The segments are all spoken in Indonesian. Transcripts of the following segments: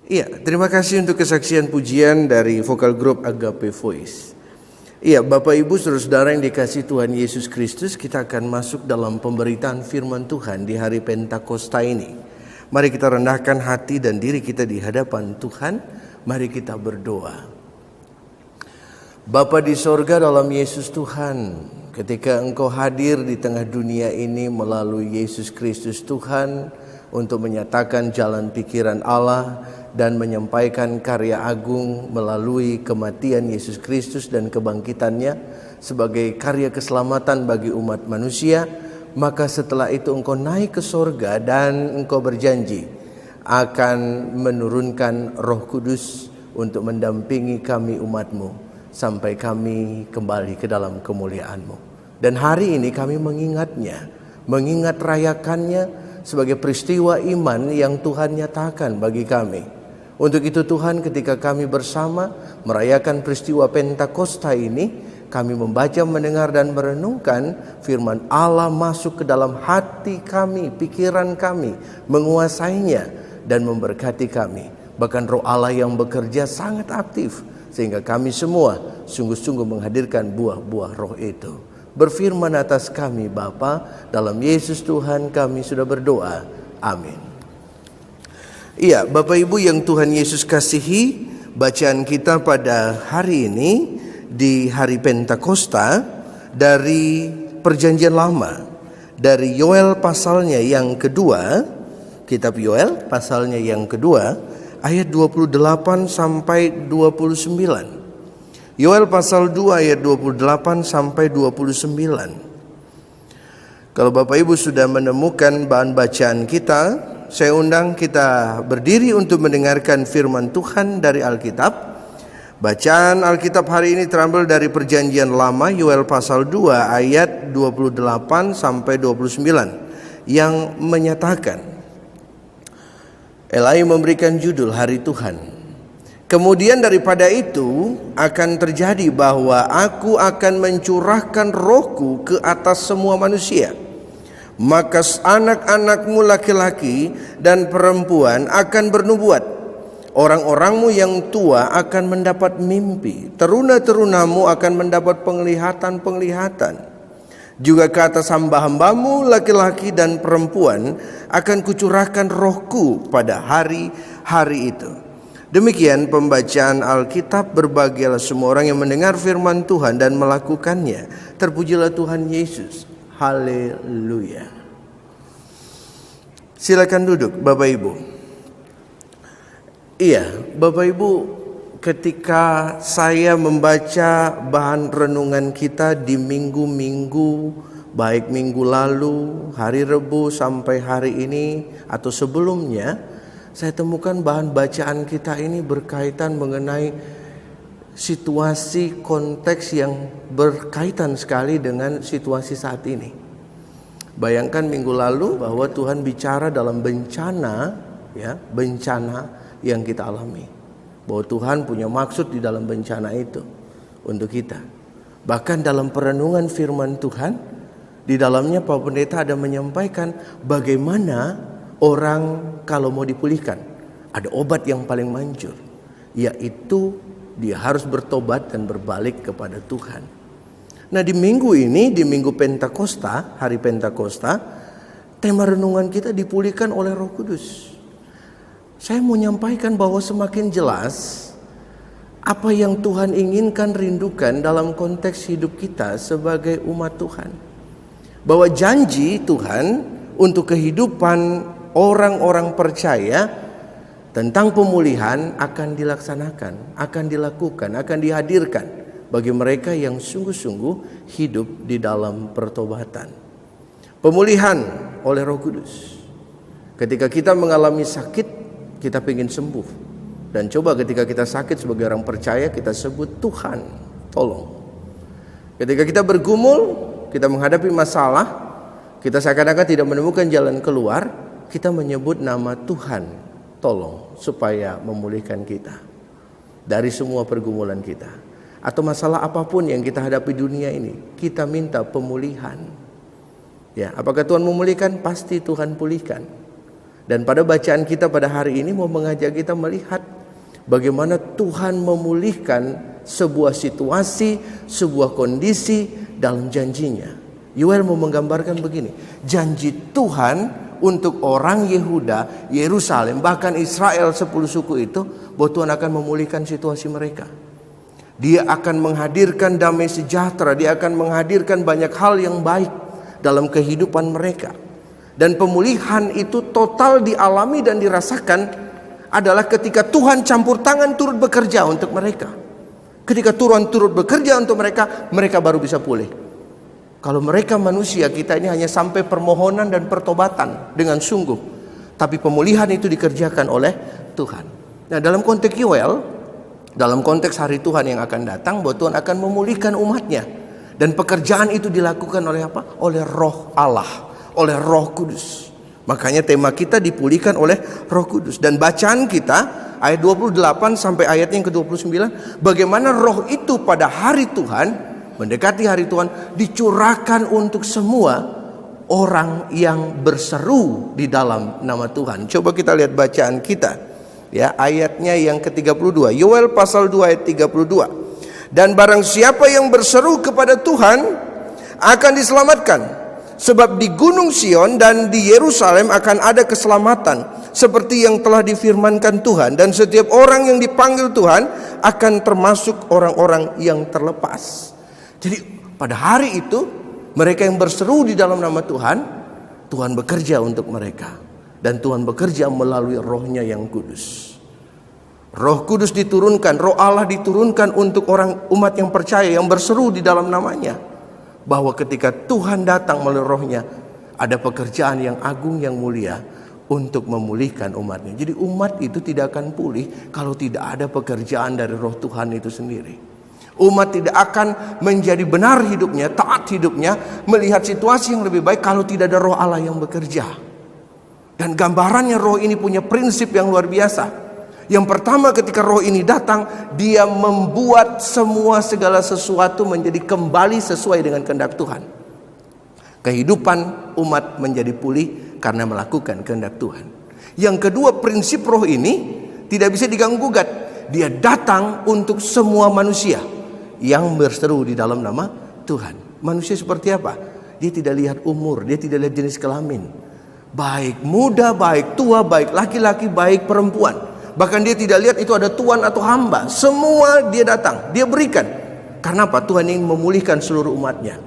Iya, terima kasih untuk kesaksian pujian dari vokal grup Agape Voice. Iya, Bapak Ibu Saudara-saudara yang dikasihi Tuhan Yesus Kristus, kita akan masuk dalam pemberitaan firman Tuhan di hari Pentakosta ini. Mari kita rendahkan hati dan diri kita di hadapan Tuhan. Mari kita berdoa. Bapa di sorga, dalam Yesus Tuhan, ketika Engkau hadir di tengah dunia ini melalui Yesus Kristus Tuhan untuk menyatakan jalan pikiran Allah dan menyampaikan karya agung melalui kematian Yesus Kristus dan kebangkitannya sebagai karya keselamatan bagi umat manusia, maka setelah itu Engkau naik ke sorga dan Engkau berjanji akan menurunkan Roh Kudus untuk mendampingi kami umat-Mu sampai kami kembali ke dalam kemuliaan-Mu. Dan hari ini kami mengingatnya, mengingat rayakannya sebagai peristiwa iman yang Tuhan nyatakan bagi kami. Untuk itu Tuhan, ketika kami bersama merayakan peristiwa Pentakosta ini, kami membaca, mendengar dan merenungkan firman Allah masuk ke dalam hati kami, pikiran kami, menguasainya dan memberkati kami. Bahkan Roh Allah yang bekerja sangat aktif sehingga kami semua sungguh-sungguh menghadirkan buah-buah Roh itu. Berfirman atas kami Bapa, dalam Yesus Tuhan kami sudah berdoa. Amin. Iya, Bapak Ibu yang Tuhan Yesus kasihi, bacaan kita pada hari ini di hari Pentakosta dari Perjanjian Lama, dari Yoel pasalnya yang kedua, kitab Yoel pasalnya yang kedua, ayat 28 sampai 29. Yoel pasal 2 ayat 28 sampai 29. Kalau Bapak Ibu sudah menemukan bahan bacaan kita, saya undang kita berdiri untuk mendengarkan firman Tuhan dari Alkitab. Bacaan Alkitab hari ini terambil dari Perjanjian Lama, Yoel pasal 2 ayat 28 sampai 29 yang menyatakan, Elai memberikan judul Hari Tuhan. Kemudian daripada itu akan terjadi bahwa aku akan mencurahkan rohku ke atas semua manusia. Maka anak-anakmu laki-laki dan perempuan akan bernubuat. Orang-orangmu yang tua akan mendapat mimpi. Teruna-terunamu akan mendapat penglihatan-penglihatan. Juga ke atas hamba-hambamu laki-laki dan perempuan akan kucurahkan rohku pada hari-hari itu. Demikian pembacaan Alkitab. Berbahagialah semua orang yang mendengar firman Tuhan dan melakukannya. Terpujilah Tuhan Yesus. Haleluya. Silakan duduk Bapak Ibu. Iya, Bapak Ibu, ketika saya membaca bahan renungan kita di minggu-minggu, baik minggu lalu, hari Rebu sampai hari ini atau sebelumnya, saya temukan bahan bacaan kita ini berkaitan mengenai situasi konteks yang berkaitan sekali dengan situasi saat ini. Bayangkan minggu lalu bahwa Tuhan bicara dalam bencana, ya, bencana yang kita alami. Bahwa Tuhan punya maksud di dalam bencana itu untuk kita. Bahkan dalam perenungan firman Tuhan, di dalamnya Pak Pendeta ada menyampaikan bagaimana orang kalau mau dipulihkan, ada obat yang paling manjur, yaitu dia harus bertobat dan berbalik kepada Tuhan. Nah, di minggu ini, di minggu Pentakosta, hari Pentakosta, tema renungan kita dipulihkan oleh Roh Kudus. Saya mau menyampaikan bahwa semakin jelas apa yang Tuhan inginkan, rindukan dalam konteks hidup kita sebagai umat Tuhan. Bahwa janji Tuhan untuk kehidupan orang-orang percaya tentang pemulihan akan dilaksanakan, akan dilakukan, akan dihadirkan bagi mereka yang sungguh-sungguh hidup di dalam pertobatan. Pemulihan oleh Roh Kudus. Ketika kita mengalami sakit, kita ingin sembuh. Dan coba ketika kita sakit sebagai orang percaya, kita sebut Tuhan, tolong. Ketika kita bergumul, kita menghadapi masalah, kita seakan-akan tidak menemukan jalan keluar, kita menyebut nama Tuhan, tolong, supaya memulihkan kita dari semua pergumulan kita. Atau masalah apapun yang kita hadapi dunia ini, kita minta pemulihan. Ya, apakah Tuhan memulihkan? Pasti Tuhan pulihkan. Dan pada bacaan kita pada hari ini mau mengajak kita melihat bagaimana Tuhan memulihkan sebuah situasi, sebuah kondisi dalam janjinya. Yoel mau menggambarkan begini, janji Tuhan untuk orang Yehuda, Yerusalem, bahkan Israel 10 suku itu, bahwa Tuhan akan memulihkan situasi mereka. Dia akan menghadirkan damai sejahtera, dia akan menghadirkan banyak hal yang baik dalam kehidupan mereka. Dan pemulihan itu total dialami dan dirasakan adalah ketika Tuhan campur tangan turut bekerja untuk mereka. Ketika Tuhan turut bekerja untuk mereka, mereka baru bisa pulih. Kalau mereka manusia, kita ini hanya sampai permohonan dan pertobatan dengan sungguh. Tapi pemulihan itu dikerjakan oleh Tuhan. Nah, dalam konteks Yoel, dalam konteks hari Tuhan yang akan datang, bahwa Tuhan akan memulihkan umatnya. Dan pekerjaan itu dilakukan oleh apa? Oleh Roh Allah, oleh Roh Kudus. Makanya tema kita dipulihkan oleh Roh Kudus. Dan bacaan kita ayat 28 sampai ayat yang ke-29, bagaimana roh itu pada hari Tuhan, mendekati hari Tuhan, dicurahkan untuk semua orang yang berseru di dalam nama Tuhan. Coba kita lihat bacaan kita. Ya, ayatnya yang ke-32. Yoel pasal 2 ayat 32. Dan barang siapa yang berseru kepada Tuhan akan diselamatkan. Sebab di Gunung Sion dan di Yerusalem akan ada keselamatan, seperti yang telah difirmankan Tuhan. Dan setiap orang yang dipanggil Tuhan akan termasuk orang-orang yang terlepas. Jadi pada hari itu, mereka yang berseru di dalam nama Tuhan, Tuhan bekerja untuk mereka. Dan Tuhan bekerja melalui rohnya yang kudus. Roh Kudus diturunkan, Roh Allah diturunkan untuk orang umat yang percaya, yang berseru di dalam namanya. Bahwa ketika Tuhan datang melalui rohnya, ada pekerjaan yang agung, yang mulia untuk memulihkan umatnya. Jadi umat itu tidak akan pulih kalau tidak ada pekerjaan dari roh Tuhan itu sendiri. Umat tidak akan menjadi benar hidupnya, taat hidupnya, melihat situasi yang lebih baik kalau tidak ada roh Allah yang bekerja. Dan gambarannya roh ini punya prinsip yang luar biasa. Yang pertama, ketika roh ini datang, dia membuat semua segala sesuatu menjadi kembali sesuai dengan kehendak Tuhan. Kehidupan umat menjadi pulih karena melakukan kehendak Tuhan. Yang kedua, prinsip roh ini tidak bisa diganggu-gugat. Dia datang untuk semua manusia yang berseru di dalam nama Tuhan. Manusia seperti apa? Dia tidak lihat umur, dia tidak lihat jenis kelamin. Baik muda, baik tua, baik laki-laki, baik perempuan. Bahkan dia tidak lihat itu ada tuan atau hamba. Semua dia datang, dia berikan. Karena apa? Tuhan ingin memulihkan seluruh umatnya.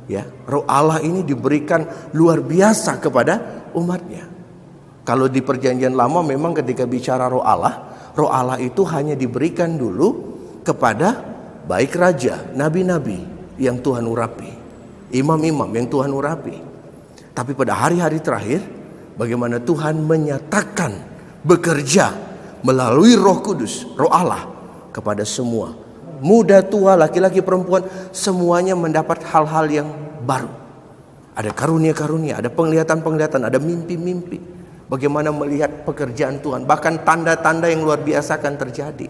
Ya, roh Allah ini diberikan luar biasa kepada umatnya. Kalau di perjanjian lama memang ketika bicara roh Allah itu hanya diberikan dulu kepada baik raja, nabi-nabi yang Tuhan urapi, imam-imam yang Tuhan urapi. Tapi pada hari-hari terakhir, bagaimana Tuhan menyatakan bekerja melalui Roh Kudus, Roh Allah kepada semua, muda, tua, laki-laki, perempuan, semuanya mendapat hal-hal yang baru. Ada karunia-karunia, ada penglihatan-penglihatan, ada mimpi-mimpi. Bagaimana melihat pekerjaan Tuhan, bahkan tanda-tanda yang luar biasa akan terjadi.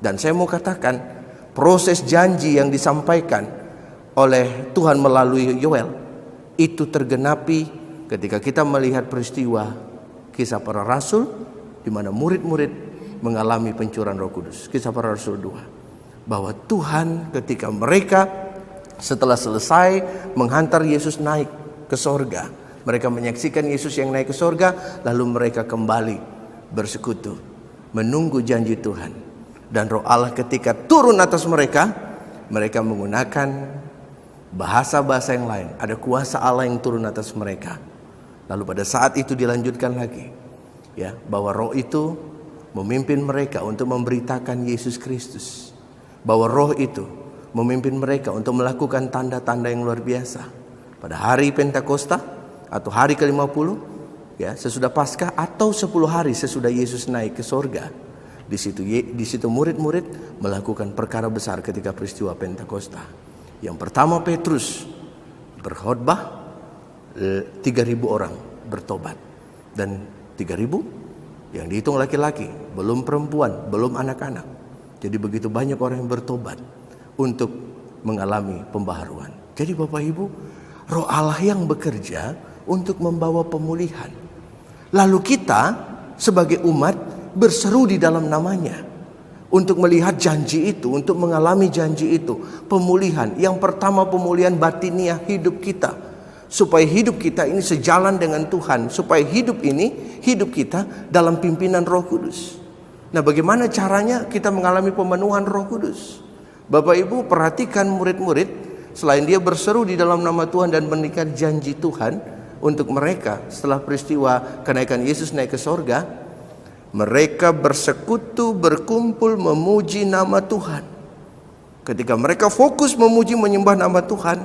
Dan saya mau katakan, proses janji yang disampaikan oleh Tuhan melalui Yoel itu tergenapi ketika kita melihat peristiwa Kisah Para Rasul, di mana murid-murid mengalami pencurahan Roh Kudus. Kisah Para Rasul 2. Bahwa Tuhan ketika mereka setelah selesai menghantar Yesus naik ke sorga, mereka menyaksikan Yesus yang naik ke sorga, lalu mereka kembali bersekutu, menunggu janji Tuhan. Dan Roh Allah ketika turun atas mereka, mereka menggunakan bahasa-bahasa yang lain. Ada kuasa Allah yang turun atas mereka. Lalu pada saat itu dilanjutkan lagi, ya, bahwa Roh itu memimpin mereka untuk memberitakan Yesus Kristus. Bahwa Roh itu memimpin mereka untuk melakukan tanda-tanda yang luar biasa. Pada hari Pentakosta atau hari ke-50, ya, sesudah Paskah atau 10 hari sesudah Yesus naik ke sorga. Di situ murid-murid melakukan perkara besar ketika peristiwa Pentakosta. Yang pertama, Petrus berkhotbah, 3.000 orang bertobat. Dan 3.000 yang dihitung laki-laki, belum perempuan, belum anak-anak. Jadi begitu banyak orang yang bertobat untuk mengalami pembaharuan. Jadi Bapak Ibu, Roh Allah yang bekerja untuk membawa pemulihan. Lalu kita sebagai umat berseru di dalam namanya untuk melihat janji itu, untuk mengalami janji itu. Pemulihan, yang pertama pemulihan batiniah hidup kita, supaya hidup kita ini sejalan dengan Tuhan, supaya hidup kita dalam pimpinan Roh Kudus. Nah, bagaimana caranya kita mengalami pemenuhan Roh Kudus? Bapak Ibu perhatikan murid-murid, selain dia berseru di dalam nama Tuhan dan mengikat janji Tuhan untuk mereka setelah peristiwa kenaikan Yesus naik ke sorga, mereka bersekutu, berkumpul, memuji nama Tuhan. Ketika mereka fokus memuji, menyembah nama Tuhan,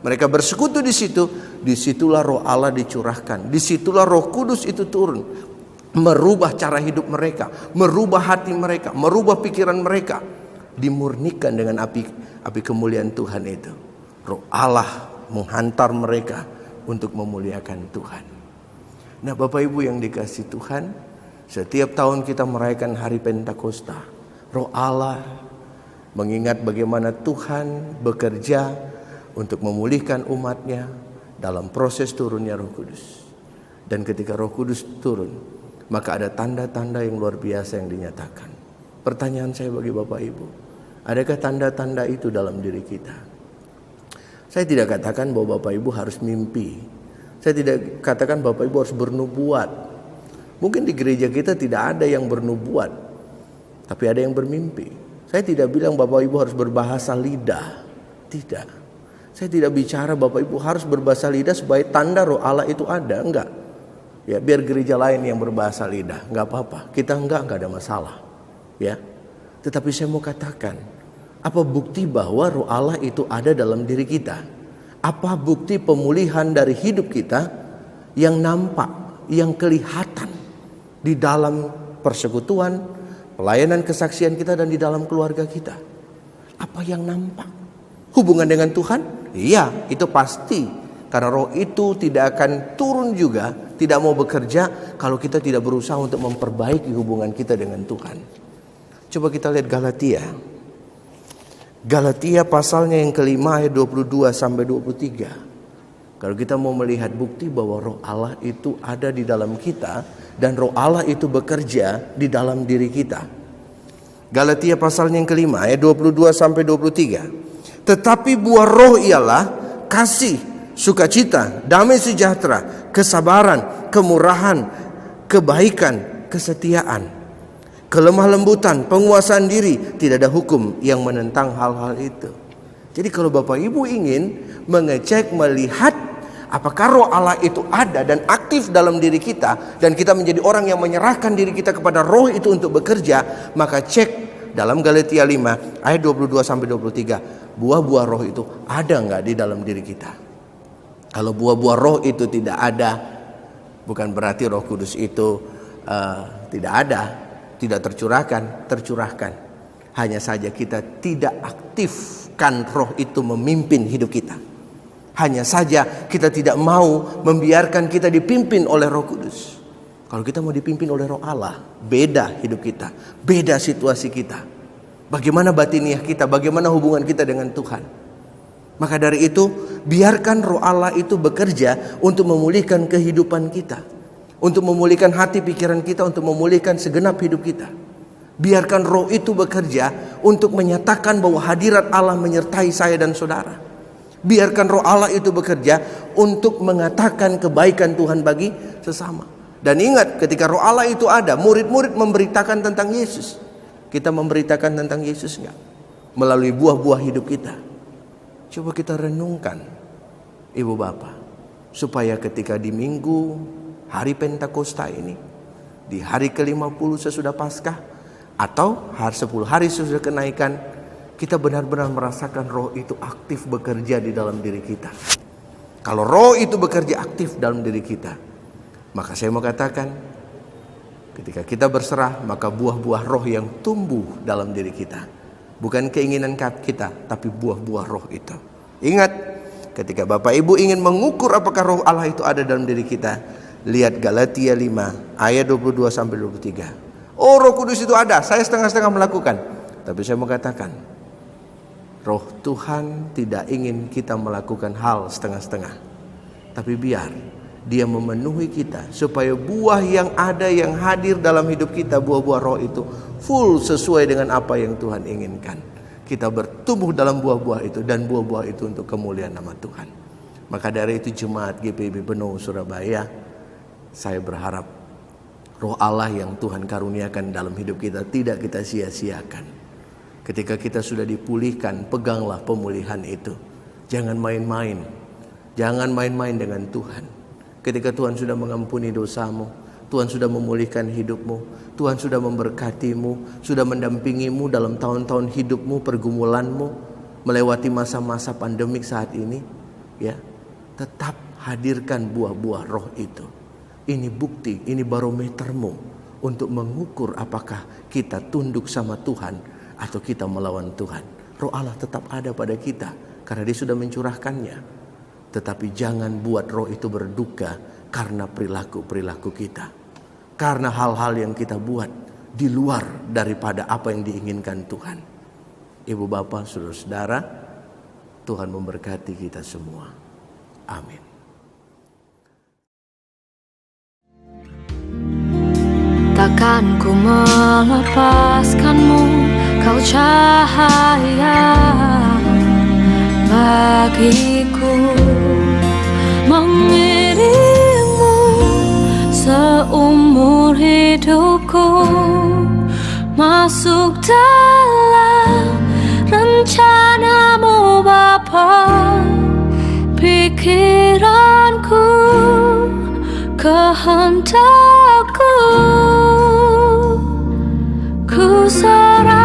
mereka bersekutu di situ. Disitulah Roh Allah dicurahkan. Disitulah Roh Kudus itu turun, merubah cara hidup mereka, merubah hati mereka, merubah pikiran mereka, dimurnikan dengan api kemuliaan Tuhan itu. Roh Allah menghantar mereka untuk memuliakan Tuhan. Nah, Bapak Ibu yang dikasihi Tuhan, setiap tahun kita merayakan hari Pentakosta. Roh Allah mengingat bagaimana Tuhan bekerja untuk memulihkan umatnya dalam proses turunnya Roh Kudus. Dan ketika Roh Kudus turun, maka ada tanda-tanda yang luar biasa yang dinyatakan. Pertanyaan saya bagi Bapak Ibu, adakah tanda-tanda itu dalam diri kita? Saya tidak katakan bahwa Bapak Ibu harus mimpi. Saya tidak katakan Bapak Ibu harus bernubuat. Mungkin di gereja kita tidak ada yang bernubuat, tapi ada yang bermimpi. Saya tidak bilang Bapak Ibu harus berbahasa lidah. Tidak. Saya tidak bicara Bapak Ibu harus berbahasa lidah supaya tanda Roh Allah itu ada. Enggak. Ya, biar gereja lain yang berbahasa lidah, enggak apa-apa. Kita enggak ada masalah. Ya. Tetapi saya mau katakan, apa bukti bahwa Roh Allah itu ada dalam diri kita? Apa bukti pemulihan dari hidup kita yang nampak, yang kelihatan di dalam persekutuan, pelayanan kesaksian kita dan di dalam keluarga kita? Apa yang nampak? Hubungan dengan Tuhan? Iya, itu pasti. Karena Roh itu tidak akan turun juga, tidak mau bekerja kalau kita tidak berusaha untuk memperbaiki hubungan kita dengan Tuhan. Coba kita lihat Galatia. Galatia pasalnya yang kelima ayat 22 sampai 23. Kalau kita mau melihat bukti bahwa Roh Allah itu ada di dalam kita dan Roh Allah itu bekerja di dalam diri kita. Galatia pasalnya yang kelima ayat 22 sampai 23. Tetapi buah Roh ialah kasih, sukacita, damai sejahtera, kesabaran, kemurahan, kebaikan, kesetiaan, kelemah lembutan, penguasaan diri. Tidak ada hukum yang menentang hal-hal itu. Jadi kalau Bapak Ibu ingin mengecek, melihat apakah Roh Allah itu ada dan aktif dalam diri kita, dan kita menjadi orang yang menyerahkan diri kita kepada Roh itu untuk bekerja, maka cek dalam Galatia 5 ayat 22 sampai 23. Buah-buah Roh itu ada enggak di dalam diri kita? Kalau buah-buah Roh itu tidak ada, bukan berarti Roh Kudus itu tidak ada, tidak tercurahkan. Hanya saja kita tidak aktifkan Roh itu memimpin hidup kita. Hanya saja kita tidak mau membiarkan kita dipimpin oleh Roh Kudus. Kalau kita mau dipimpin oleh Roh Allah, beda hidup kita, beda situasi kita. Bagaimana batiniah kita, bagaimana hubungan kita dengan Tuhan. Maka dari itu, biarkan Roh Allah itu bekerja untuk memulihkan kehidupan kita, untuk memulihkan hati pikiran kita, untuk memulihkan segenap hidup kita. Biarkan Roh itu bekerja untuk menyatakan bahwa hadirat Allah menyertai saya dan saudara. Biarkan Roh Allah itu bekerja untuk mengatakan kebaikan Tuhan bagi sesama. Dan ingat, ketika Roh Allah itu ada, murid-murid memberitakan tentang Yesus. Kita memberitakan tentang Yesus enggak? Melalui buah-buah hidup kita. Coba kita renungkan, Ibu Bapak, supaya ketika di minggu hari Pentakosta ini, di hari ke-50 sesudah Paskah, atau hari 10 hari sesudah kenaikan, kita benar-benar merasakan Roh itu aktif bekerja di dalam diri kita. Kalau Roh itu bekerja aktif dalam diri kita, maka saya mau katakan, ketika kita berserah, maka buah-buah Roh yang tumbuh dalam diri kita. Bukan keinginan kita, tapi buah-buah Roh itu. Ingat, ketika Bapak Ibu ingin mengukur apakah Roh Allah itu ada dalam diri kita, lihat Galatia 5 ayat 22-23. Oh, Roh Kudus itu ada, saya setengah-setengah melakukan. Tapi saya mau katakan, Roh Tuhan tidak ingin kita melakukan hal setengah-setengah. Tapi biar Dia memenuhi kita, supaya buah yang ada, yang hadir dalam hidup kita, buah-buah Roh itu full sesuai dengan apa yang Tuhan inginkan. Kita bertumbuh dalam buah-buah itu, dan buah-buah itu untuk kemuliaan nama Tuhan. Maka dari itu Jemaat GPIB Benowo Surabaya, saya berharap Roh Allah yang Tuhan karuniakan dalam hidup kita tidak kita sia-siakan. Ketika kita sudah dipulihkan, peganglah pemulihan itu. Jangan main-main. Jangan main-main dengan Tuhan. Ketika Tuhan sudah mengampuni dosamu, Tuhan sudah memulihkan hidupmu, Tuhan sudah memberkatimu, sudah mendampingimu dalam tahun-tahun hidupmu, pergumulanmu, melewati masa-masa pandemik saat ini, ya, tetap hadirkan buah-buah Roh itu. Ini bukti, ini barometermu untuk mengukur apakah kita tunduk sama Tuhan atau kita melawan Tuhan. Roh Allah tetap ada pada kita karena Dia sudah mencurahkannya. Tetapi jangan buat Roh itu berduka karena perilaku-perilaku kita. Karena hal-hal yang kita buat di luar daripada apa yang diinginkan Tuhan. Ibu bapak, saudara-saudara, Tuhan memberkati kita semua. Amin. Takkan ku melepaskanmu, kau cahaya bagiku, mengiringmu seumur hidupku, masuk dalam rencanamu Bapa, pikiranku, kehendakku. Ku serahkan